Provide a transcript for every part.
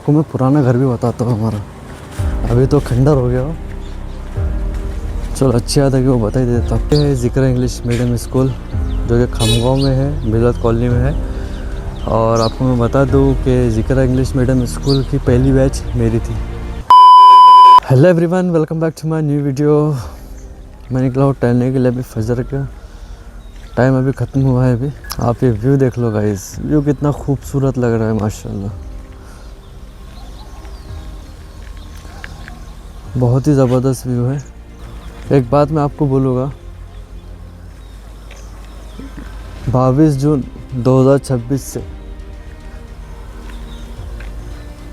आपको मैं पुराना घर भी बताता हूँ हमारा। अभी तो खंडर हो गया हो, चलो अच्छी याद है कि वो बता ही देता हूँ। ये है ज़िक्र इंग्लिश मीडियम स्कूल जो कि खमगांव में है, मिलत कॉलोनी में है। और आपको मैं बता दूँ कि ज़िक्र इंग्लिश मीडियम स्कूल की पहली बैच मेरी थी। Hello everyone, welcome back to my new video. मैं निकला हूँ टहलने के लिए। अभी फजर का टाइम अभी ख़त्म हुआ है। अभी आप ये व्यू देख लो गाइस, व्यू कितना खूबसूरत लग रहा है माशाल्लाह। बहुत ही ज़बरदस्त व्यू है। एक बात मैं आपको बोलूँगा, 22 जून 2026 से,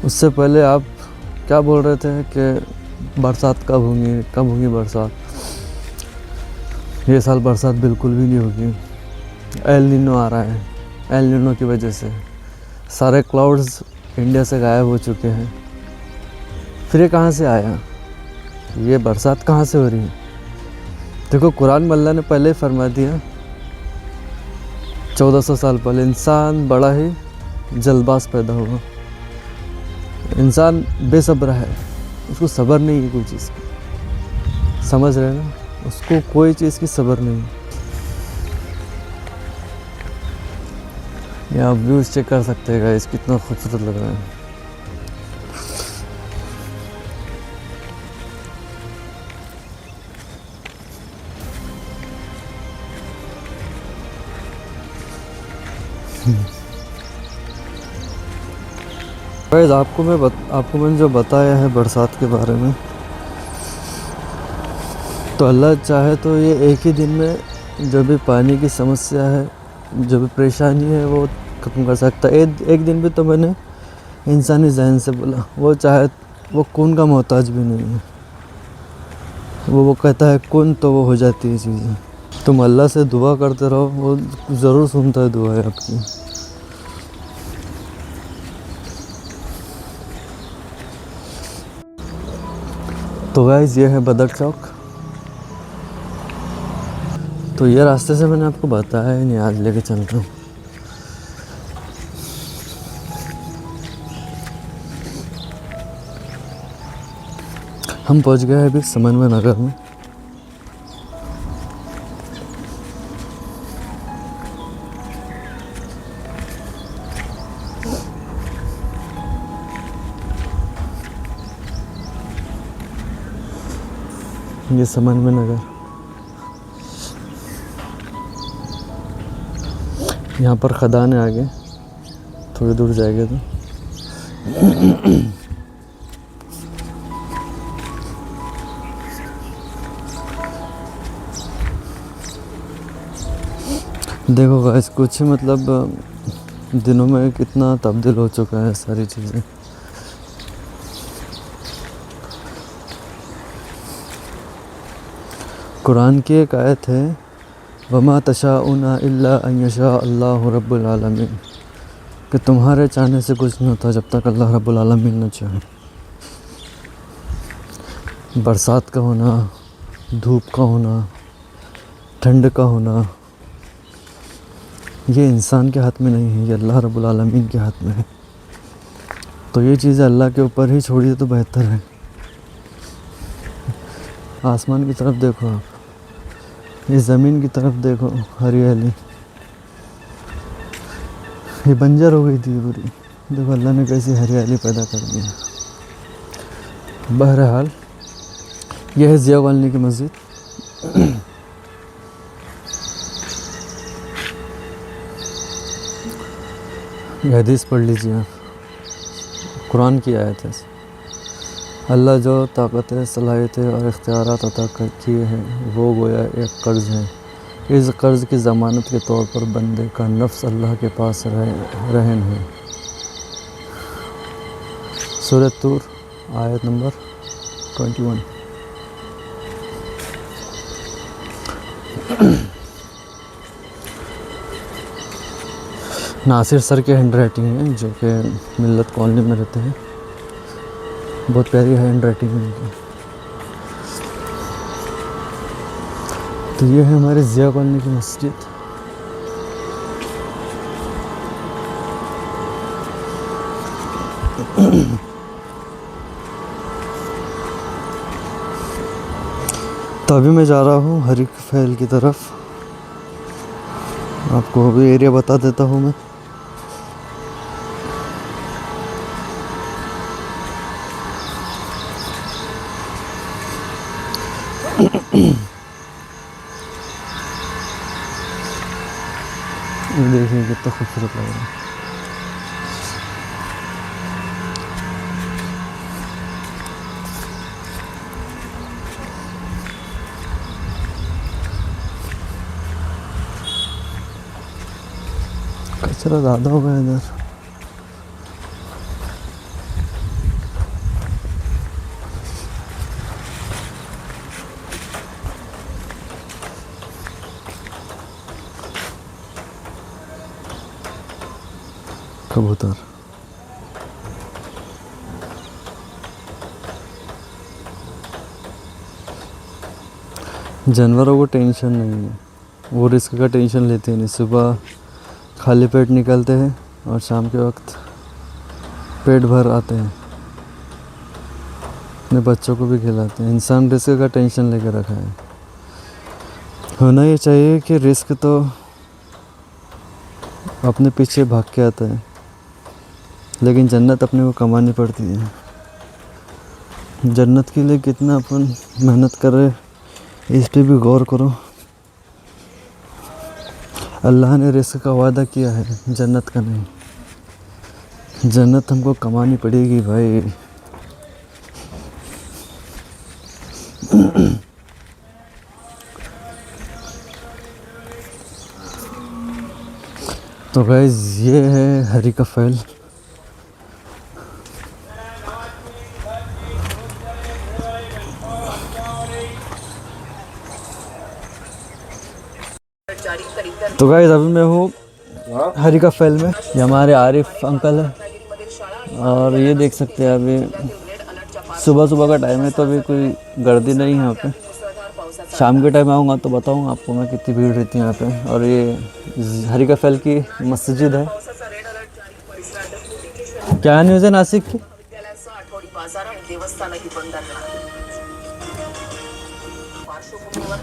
उससे पहले आप क्या बोल रहे थे कि बरसात कब होंगी बरसात। ये साल बरसात बिल्कुल भी नहीं होगी। एल नीनो आ रहा है। एल नीनो की वजह से सारे क्लाउड्स इंडिया से गायब हो चुके हैं। फिर ये कहाँ से आया, ये बरसात कहाँ से हो रही है? देखो, कुरान में अल्लाह ने पहले ही फरमा दिया 1400 साल पहले, इंसान बड़ा ही जल्दबाज पैदा हुआ। इंसान बेसब्र है, उसको सब्र नहीं है कोई चीज़ की। समझ रहे हैं ना? उसको कोई चीज़ की सब्र नहीं है। ये आप व्यूज़ चेक कर सकते हैं गाइस, कितना खूबसूरत लग रहा है। गाइस आपको मैंने जो बताया है बरसात के बारे में, तो अल्लाह चाहे तो ये एक ही दिन में जो भी पानी की समस्या है, जो भी परेशानी है, वो ख़त्म कर सकता है। एक दिन भी तो मैंने इंसानी जहन से बोला, वो चाहे वो कौन का मोहताज भी नहीं है। वो कहता है कौन, तो वो हो जाती है चीज़ें। तुम अल्लाह से दुआ करते रहो, वो ज़रूर सुनता है दुआ है आपकी। तो गाइस ये है बदर चौक। तो ये रास्ते से मैंने आपको बताया ही नहीं, आज लेके चल रहा हूँ। हम पहुँच गए हैं अभी समन्वय नगर में। ये समन्वय नगर, यहाँ पर खदान है। आगे थोड़ी दूर जाएंगे तो देखो गाइस, कुछ मतलब दिनों में कितना तब्दील हो चुका है सारी चीज़ें। कुरान की एक आयत है, वमा तशाउना इल्ला अन यशा अल्लाहु रब्बुल आलमीन, कि तुम्हारे चाहने से कुछ नहीं होता जब तक अल्लाह रब्बुल आलमीन न चाहे। बरसात का होना, धूप का होना, ठंड का होना, ये इंसान के हाथ में नहीं है, ये अल्लाह रब्बुल आलमीन के हाथ में है। तो ये चीज़ें अल्लाह के ऊपर ही छोड़िए तो बेहतर है। आसमान की तरफ देखो आप, ये ज़मीन की तरफ देखो, हरियाली। ये बंजर हो गई थी पूरी, देखो अल्लाह ने कैसी हरियाली पैदा कर दी है। बहरहाल यह है ज़िया कॉलोनी की मस्जिद। ये हदीस पढ़ लीजिए आप, कुरान की आयत है। अल्लाह जो ताकतें, सलाहियतें और इख्तियारात अता किए हैं, वो गोया एक कर्ज़ है। इस कर्ज़ की ज़मानत के तौर पर बंदे का नफ्स अल्लाह के पास रहन है। सूरह तूर आयत नंबर 21। नासिर सर के हैंड राइटिंग है, जो कि मिल्लत कॉलोनी में रहते हैं। बहुत प्यारी हैंड राइटिंग है उनकी। तो ये है हमारे ज़िया कॉलोनी की मस्जिद। तो अभी मैं जा रहा हूँ हरिक फैल की तरफ। आपको अभी एरिया बता देता हूँ मैं। ये देखिए कितना खूबसूरत लग रहा है। कचरा ज़्यादा हो गया इधर। कबूतर जानवरों को टेंशन नहीं है, वो रिस्क का टेंशन लेते नहीं। सुबह खाली पेट निकलते हैं और शाम के वक्त पेट भर आते हैं, अपने बच्चों को भी खिलाते हैं। इंसान रिस्क का टेंशन लेकर रखा है। होना ये चाहिए कि रिस्क तो अपने पीछे भाग के आता है, लेकिन जन्नत अपने को कमानी पड़ती है। जन्नत के लिए कितना अपन मेहनत कर रहे, इस पे भी गौर करो। अल्लाह ने रिस्क का वादा किया है, जन्नत का नहीं। जन्नत हमको कमानी पड़ेगी भाई। तो गाइस ये है हरी का फैल। तो गाइस अभी मैं हूँ हरी का फैल में। ये हमारे आरिफ अंकल है और ये देख सकते हैं अभी सुबह सुबह का टाइम है, तो अभी कोई गर्दी नहीं है यहाँ पे। शाम के टाइम आऊँगा तो बताऊँगा आपको मैं कितनी भीड़ रहती है यहाँ पे। और ये हरी का फैल की मस्जिद है। क्या न्यूज़ है नासिक की?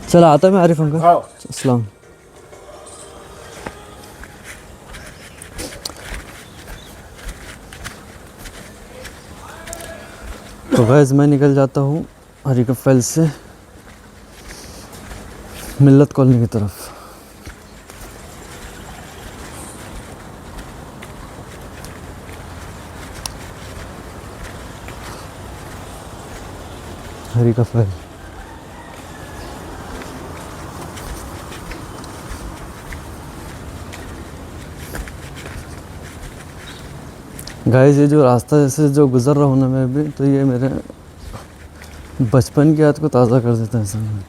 चला आता मैं आरिफ अंकल। अस्सलाम। तो गैस मैं निकल जाता हूँ हरी का फैल से मिल्लत कॉलोनी की तरफ। हरी का फैल गाइस, ये जो रास्ता जैसे जो गुज़र रहा हूँ ना मैं अभी, तो ये मेरे बचपन की याद को ताज़ा कर देता है। सब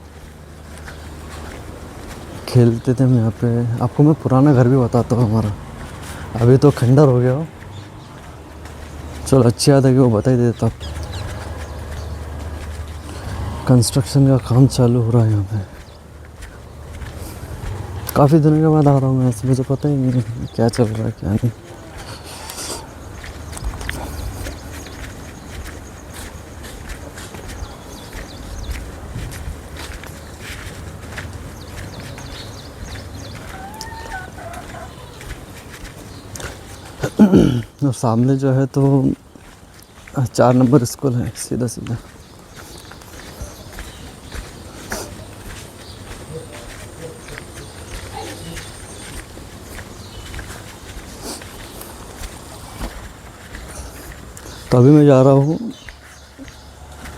खेलते थे हम यहाँ पे। आपको मैं पुराना घर भी बताता हूँ हमारा। अभी तो खंडर हो गया हो, चलो अच्छी याद है कि वो बता ही देता। कंस्ट्रक्शन का काम चालू हो रहा है यहाँ पे। काफ़ी दिनों के बाद आ रहा हूँ मैं, मुझे पता ही नहीं क्या चल रहा है क्या नहीं। और सामने जो है तो 4 नंबर स्कूल है, सीधा सीधा। तो अभी मैं जा रहा हूँ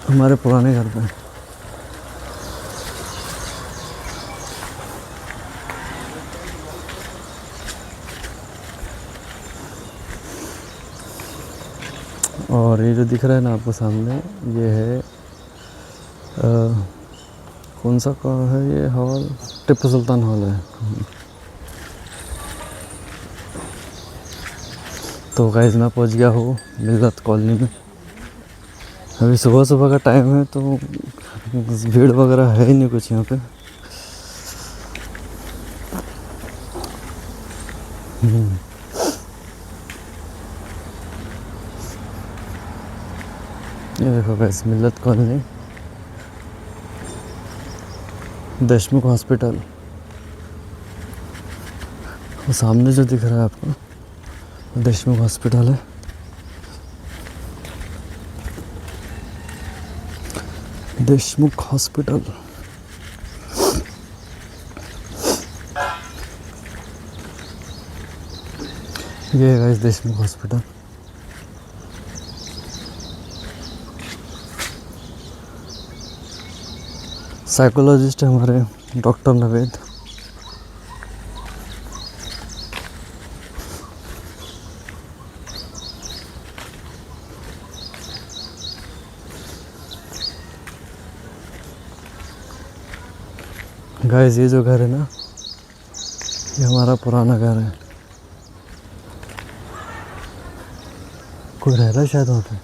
हमारे पुराने घर पे। और ये जो दिख रहा है ना आपको सामने, ये है कौन सा का है ये हॉल? टिप्पू सुल्तान हॉल है। तो गाइस मैं पहुंच गया हूँ मिल्लत कॉलोनी में। अभी सुबह सुबह का टाइम है तो भीड़ वगैरह है ही नहीं कुछ यहाँ पे। ये देखो गाइस मिल्लत कॉलोनी। देशमुख हॉस्पिटल, वो सामने जो दिख रहा है आपको देशमुख हॉस्पिटल है। देशमुख हॉस्पिटल, ये है गाइस देशमुख हॉस्पिटल। साइकोलॉजिस्ट है हमारे डॉक्टर नवेद। गाइस ये जो घर है ना, ये हमारा पुराना घर है। कोई रह रहा है शायद वहाँ पे,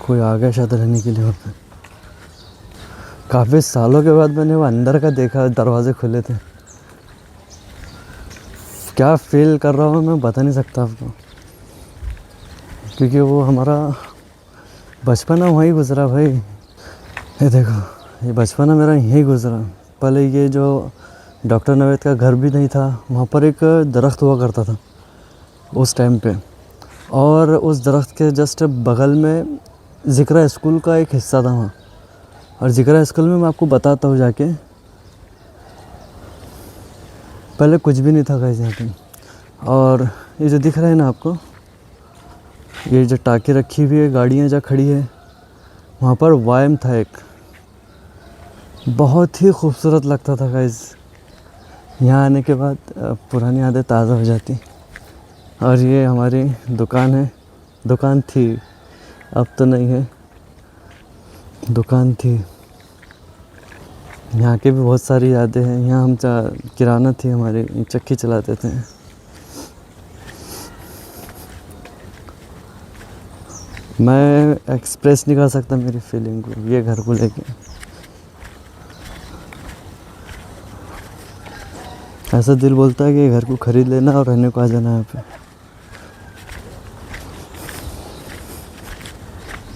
कोई आ गया शायद रहने के लिए वहाँ पे। काफ़ी सालों के बाद मैंने वो अंदर का देखा, दरवाजे खुले थे। क्या फील कर रहा हूँ मैं बता नहीं सकता आपको, क्योंकि वो हमारा बचपना वहीं गुजरा भाई। ये देखो, ये बचपना मेरा यहीं गुजरा। पहले ये जो डॉक्टर नवेद का घर भी नहीं था, वहाँ पर एक दरख्त हुआ करता था उस टाइम पे, और उस दरख्त के जस्ट बगल में ज़िक्रा स्कूल का एक हिस्सा था वहाँ। और ज़िक्रा स्कूल में मैं आपको बताता हूँ जाके, पहले कुछ भी नहीं था गाइस यहाँ पे। और ये जो दिख रहा है ना आपको, ये जो टाँकी रखी हुई है, गाड़ियाँ जो खड़ी है, वहाँ पर वायम था एक, बहुत ही खूबसूरत लगता था गाइस। यहाँ आने के बाद पुरानी यादें ताज़ा हो जाती। और ये हमारी दुकान है, दुकान थी, अब तो नहीं है, दुकान थी। यहाँ के भी बहुत सारी यादें हैं। यहाँ हम किराना थी हमारी, चक्की चलाते थे। मैं एक्सप्रेस नहीं कर सकता मेरी फीलिंग को ये घर को लेके। ऐसा दिल बोलता है कि घर को खरीद लेना और रहने को आ जाना यहाँ पे।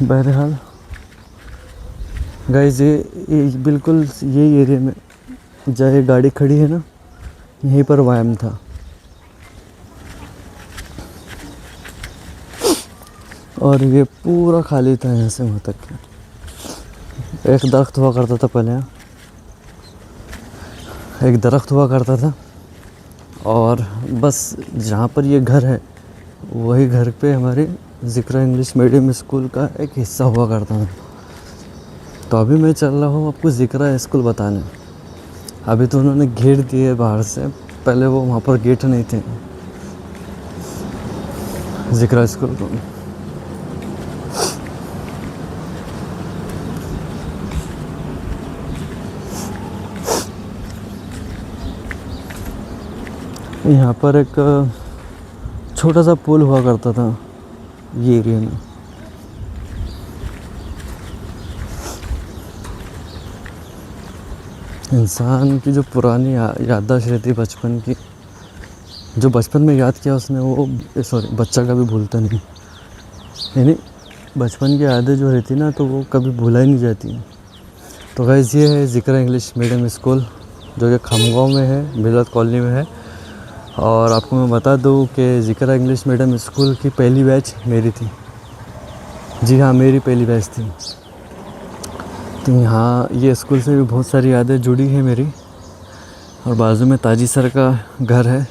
बहरहाल गाइस, ये बिल्कुल यही एरिया में जहाँ ये गाड़ी खड़ी है ना, यहीं पर वायम था। और ये पूरा खाली था यहाँ से वहाँ तक। एक दरख्त हुआ करता था पहले, यहाँ एक दरख्त हुआ करता था, और बस जहाँ पर ये घर है वही घर पे हमारे ज़िक्रा इंग्लिश मीडियम स्कूल का एक हिस्सा हुआ करता था। तो अभी मैं चल रहा हूँ आपको ज़िक्रा स्कूल बताने। अभी तो उन्होंने घेर दिए बाहर से, पहले वो वहाँ पर गेट नहीं थे ज़िक्रा स्कूल को। यहाँ पर एक छोटा सा पुल हुआ करता था ये एरिया में। इंसान की जो पुरानी याददाश्त रहती है बचपन की, जो बचपन में याद किया उसने, वो बच्चा कभी भूलता नहीं। यानी बचपन की यादें जो रहती ना, तो वो कभी भूला ही नहीं जाती। तो गाइस ये है ज़िक्रा इंग्लिश मीडियम स्कूल, जो कि खमगांव में है, मिलत कॉलोनी में है। और आपको मैं बता दूं कि ज़िक्रा इंग्लिश मीडियम स्कूल की पहली बैच मेरी थी। जी हाँ, मेरी पहली बैच थी। तो यहाँ ये स्कूल से भी बहुत सारी यादें जुड़ी हैं मेरी। और बाजू में ताजी सर का घर है,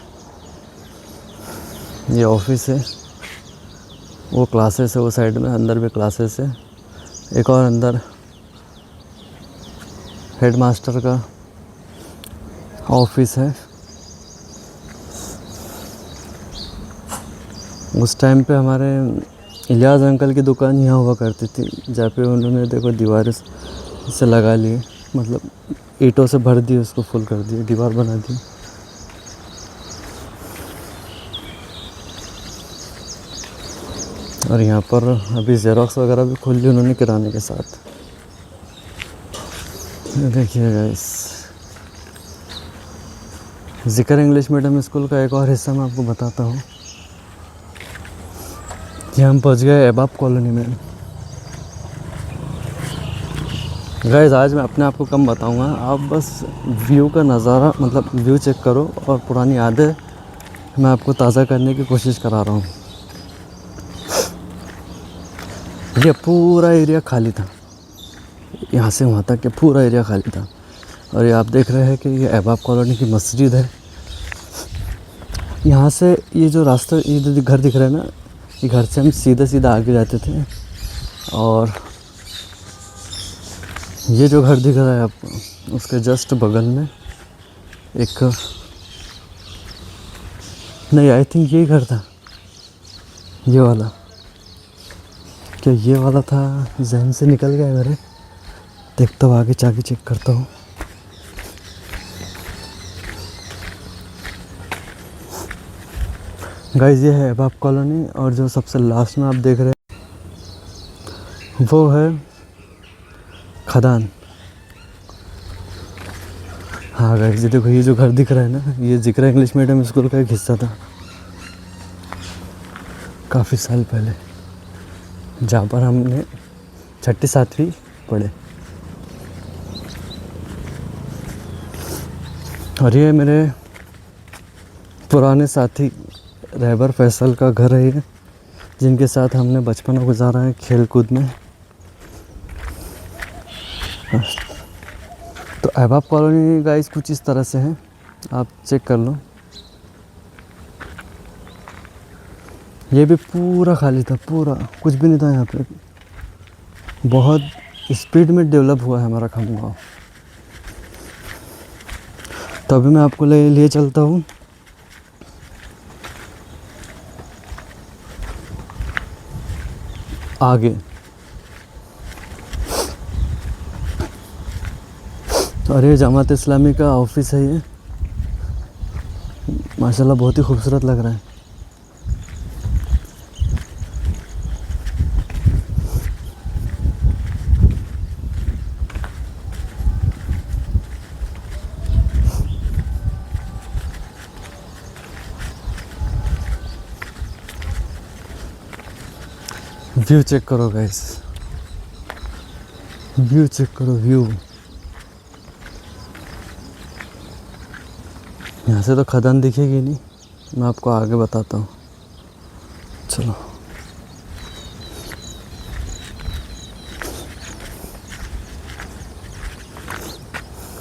ये ऑफिस है, वो क्लासेस है, वो साइड में अंदर भी क्लासेस है। एक और अंदर हेडमास्टर का ऑफिस है। उस टाइम पे हमारे इलियास अंकल की दुकान यहाँ हुआ करती थी, जहाँ पे उन्होंने देखो दीवार से लगा ली, मतलब ईंटों से भर दी, उसको फुल कर दिया, दीवार बना दी। और यहाँ पर अभी जेरोक्स वगैरह भी खोल ली उन्होंने किराने के साथ। देखिए गाइस, ज़िक्रा इंग्लिश मीडियम स्कूल का एक और हिस्सा मैं आपको बताता हूँ कि हम पहुँच गए एबाब कॉलोनी में। गाइस आज मैं अपने आप को कम बताऊंगा, आप बस व्यू का नज़ारा मतलब व्यू चेक करो और पुरानी यादें मैं आपको ताज़ा करने की कोशिश करा रहा हूँ। ये पूरा एरिया खाली था, यहाँ से वहाँ तक के पूरा एरिया खाली था। और ये आप देख रहे हैं कि ये अहबाब कॉलोनी की मस्जिद है। यहाँ से ये जो रास्ता, ये जो घर दिख रहा है ना, ये घर से हम सीधा सीधा आगे जाते थे। और ये जो घर दिख रहा है आपको, उसके जस्ट बगल में एक, नहीं आई थिंक यही घर था, ये वाला। क्या ये वाला था? जहन से निकल गया मेरे। देखता हूँ, आगे जाके चेक करता हूँ। गाइस ये है अहबाब कॉलोनी, और जो सबसे लास्ट में आप देख रहे हैं वो है खदान। हाँ गाइस ये देखो, ये जो घर दिख रहा है ना, ये जिक्र इंग्लिश मीडियम स्कूल का एक हिस्सा था काफ़ी साल पहले, जहाँ पर हमने 6ठी 7वीं पढ़े। और ये मेरे पुराने साथी रहबर फैसल का घर है ये, जिनके साथ हमने बचपन गुजारा है खेल कूद में। तो अहबाब कॉलोनी गाइस कुछ इस तरह से है, आप चेक कर लो। ये भी पूरा खाली था, पूरा कुछ भी नहीं था यहाँ पे। बहुत स्पीड में डेवलप हुआ है हमारा खामगांव। तो अभी मैं आपको लिए चलता हूँ आगे। और ये जमात इस्लामी का ऑफिस है, ये माशाल्लाह बहुत ही खूबसूरत लग रहा है। व्यू चेक करो गाइस, व्यू चेक करो व्यू। यहाँ से तो खदान दिखेगी नहीं, मैं आपको आगे बताता हूँ। चलो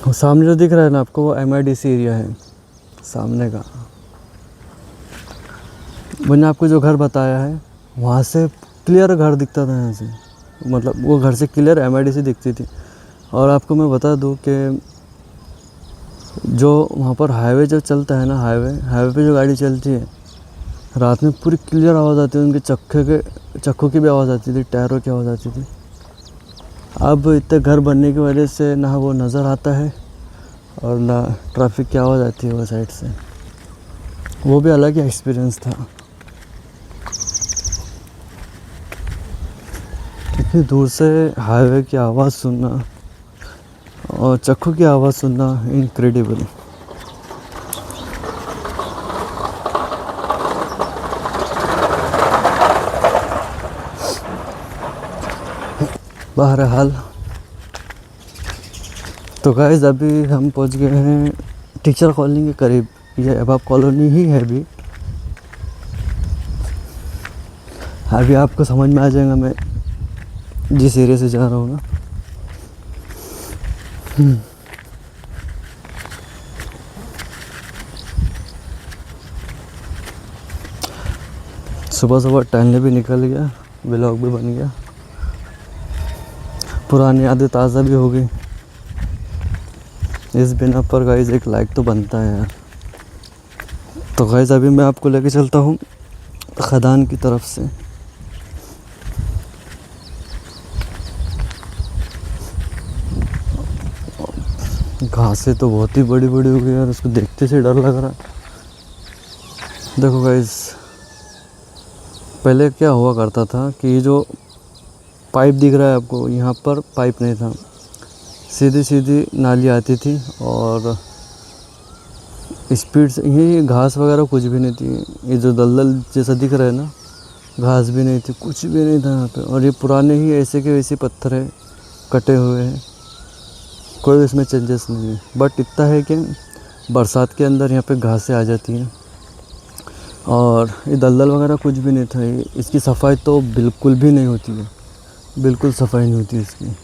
वो सामने जो दिख रहा है ना आपको, वो MIDC एरिया है सामने का। मैंने आपको जो घर बताया है, वहाँ से क्लियर घर दिखता था यहाँ से, मतलब वो घर से क्लियर MIDC दिखती थी। और आपको मैं बता दूँ कि जो वहाँ पर हाईवे जो चलता है ना, हाईवे पे जो गाड़ी चलती है, रात में पूरी क्लियर आवाज़ आती है, उनके चक्कों की भी आवाज़ आती थी, टायरों की आवाज़ आती थी। अब इतने घर बनने की वजह से ना वो नज़र आता है और ना ट्रैफिक की आवाज़ आती है वो साइड से। वो भी अलग ही एक्सपीरियंस था। इतनी दूर से हाईवे की आवाज़ सुनना और चक्कों की आवाज़ सुनना, इनक्रेडिबल। बहरहाल तो गाइस अभी हम पहुंच गए हैं टीचर कॉलोनी के करीब। ये अहबाब कॉलोनी ही है अभी। अभी आपको समझ में आ जाएगा मैं जिस एरिया से जा रहा हूँ ना। सुबह सुबह टहलने भी निकल गया, व्लॉग भी बन गया, पुरानी यादें ताज़ा भी हो गई। इस बिना पर गाइस एक लाइक तो बनता है यार। तो गाइस अभी मैं आपको लेके चलता हूँ खदान की तरफ से। घासें तो बहुत ही बड़ी बड़ी हो गई यार, उसको देखते से डर लग रहा है। देखो गाइस, पहले क्या हुआ करता था कि जो पाइप दिख रहा है आपको, यहाँ पर पाइप नहीं था, सीधी सीधी नाली आती थी और स्पीड से ये घास वगैरह कुछ भी नहीं थी। ये जो दलदल जैसा दिख रहा है ना, घास भी नहीं थी, कुछ भी नहीं था यहाँ पे। और ये पुराने ही ऐसे के वैसे पत्थर है, कटे हुए हैं। कोई इसमें चेंजेस नहीं है, बट इतना है कि बरसात के अंदर यहाँ पे घासें आ जाती हैं। और ये दलदल वगैरह कुछ भी नहीं था। इसकी सफाई तो बिल्कुल भी नहीं होती है, बिल्कुल सफाई नहीं होती इसकी।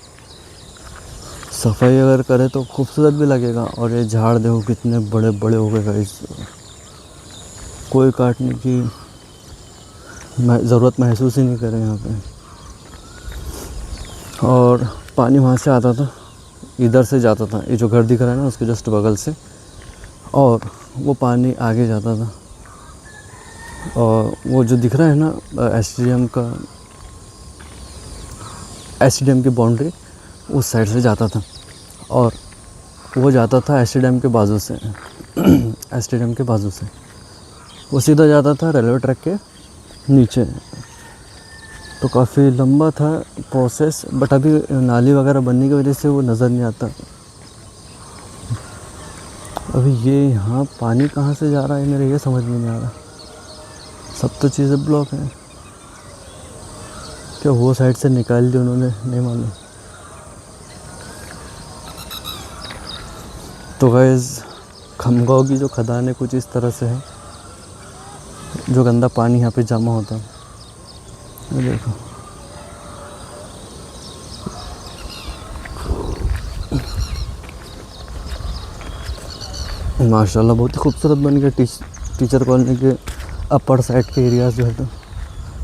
सफाई अगर करे तो खूबसूरत भी लगेगा। और ये झाड़ देखो कितने बड़े बड़े हो गए गाइस, कोई काटने की ज़रूरत महसूस ही नहीं करे यहाँ पे। और पानी वहाँ से आता था, इधर से जाता था, ये जो घर दिख रहा है ना उसके जस्ट बगल से, और वो पानी आगे जाता था। और वो जो दिख रहा है ना एसडीएम की बाउंड्री उस साइड से जाता था, और वो जाता था एसडीएम के बाजू से एसडीएम के बाजू से वो सीधा जाता था रेलवे ट्रैक के नीचे। तो काफ़ी लंबा था प्रोसेस, बट अभी नाली वगैरह बनने की वजह से वो नज़र नहीं आता। अभी ये यहाँ पानी कहाँ से जा रहा है मेरे ये समझ में नहीं आ रहा। सब तो चीज़ें ब्लॉक हैं, क्या वो साइड से निकाल दी उन्होंने, नहीं मालूम। तो गाइस खमगांव की जो खदान है कुछ इस तरह से है, जो गंदा पानी यहाँ पे जमा होता है। ये देखो माशाल्लाह बहुत ही खूबसूरत बन गया टीचर कॉलोनी के अपर साइड के एरियाज जो है। तो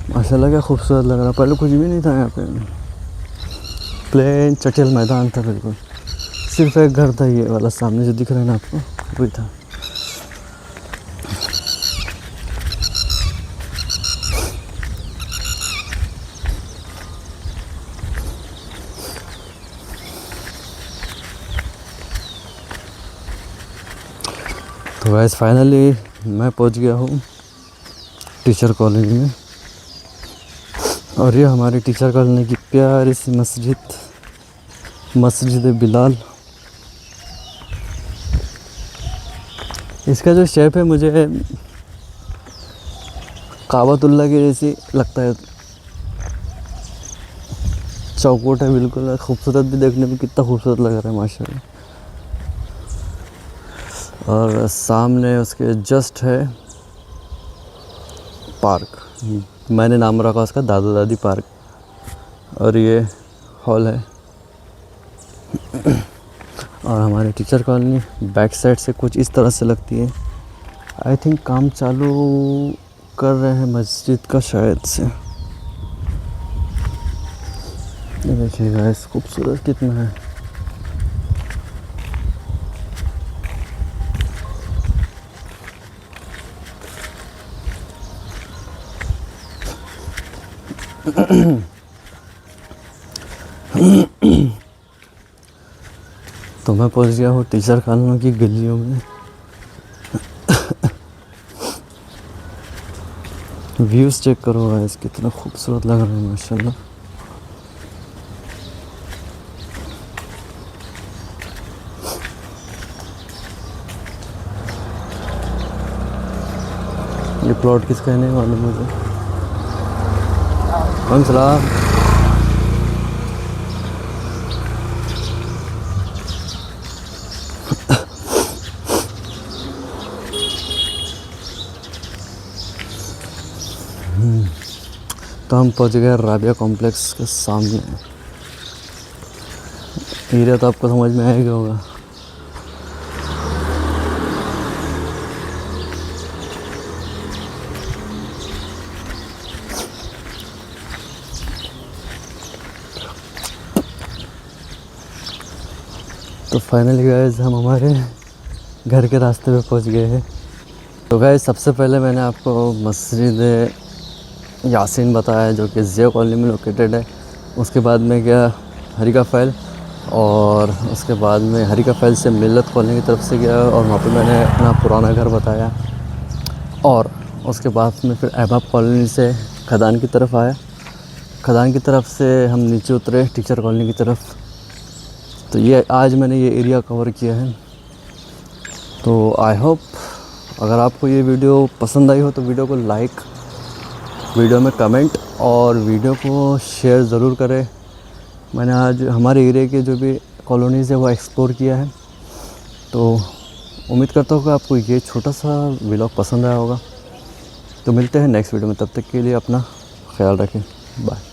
माशाल्लाह क्या खूबसूरत लग रहा। पहले कुछ भी नहीं था यहाँ पे, प्लेन चटियल मैदान था बिल्कुल। सिर्फ एक घर था, ये वाला सामने जो दिख रहा है ना आपको, वही था। तो वैसे फाइनली मैं पहुंच गया हूँ टीचर कॉलोनी में। और ये हमारी टीचर कॉलोनी की प्यारी सी मस्जिद बिलाल। इसका जो शेप है मुझे काबतुल्ला के जैसी लगता है। चौकोट है बिल्कुल, खूबसूरत भी, देखने में कितना खूबसूरत लग रहा है माशाल्लाह। और सामने उसके जस्ट है पार्क, मैंने नाम रखा उसका दादा दादी पार्क। और ये हॉल है। और हमारी टीचर कॉलोनी बैक साइड से कुछ इस तरह से लगती है। आई थिंक काम चालू कर रहे हैं मस्जिद का शायद से। ये देखिएगा इस खूबसूरत कितना है। तो मैं पहुंच गया हूँ टीचर कॉलोनी की गलियों में। व्यूज़ चेक करो गाइस, कितना खूबसूरत लग रहा है माशाल्लाह। ये प्लॉट किसका है नहीं मालूम मुझे। वालेकुम सलाम। तो हम पहुंच गए राबिया कॉम्प्लेक्स के सामने। एरिया तो आपको समझ में आएगा होगा। तो फाइनली गाइस हम हमारे घर के रास्ते पे पहुंच गए हैं। तो गाइस सबसे पहले मैंने आपको मस्जिद यासीन बताया जो कि जिया कॉलोनी में लोकेटेड है। उसके बाद में गया हरिका फैल, और उसके बाद में हरिका फैल से मिल्लत कॉलोनी की तरफ से गया, और वहाँ पे मैंने अपना पुराना घर बताया। और उसके बाद में फिर अहबाब कॉलोनी से खदान की तरफ आया। खदान की तरफ से हम नीचे उतरे टीचर कॉलोनी की तरफ। तो ये आज मैंने ये एरिया कवर किया है। तो आई होप अगर आपको ये वीडियो पसंद आई हो तो वीडियो को लाइक, वीडियो में कमेंट और वीडियो को शेयर ज़रूर करें। मैंने आज हमारे एरिया के जो भी कॉलोनीज़ है वो एक्सप्लोर किया है। तो उम्मीद करता हूँ कि आपको ये छोटा सा व्लॉग पसंद आया होगा। तो मिलते हैं नेक्स्ट वीडियो में, तब तक के लिए अपना ख्याल रखें। बाय।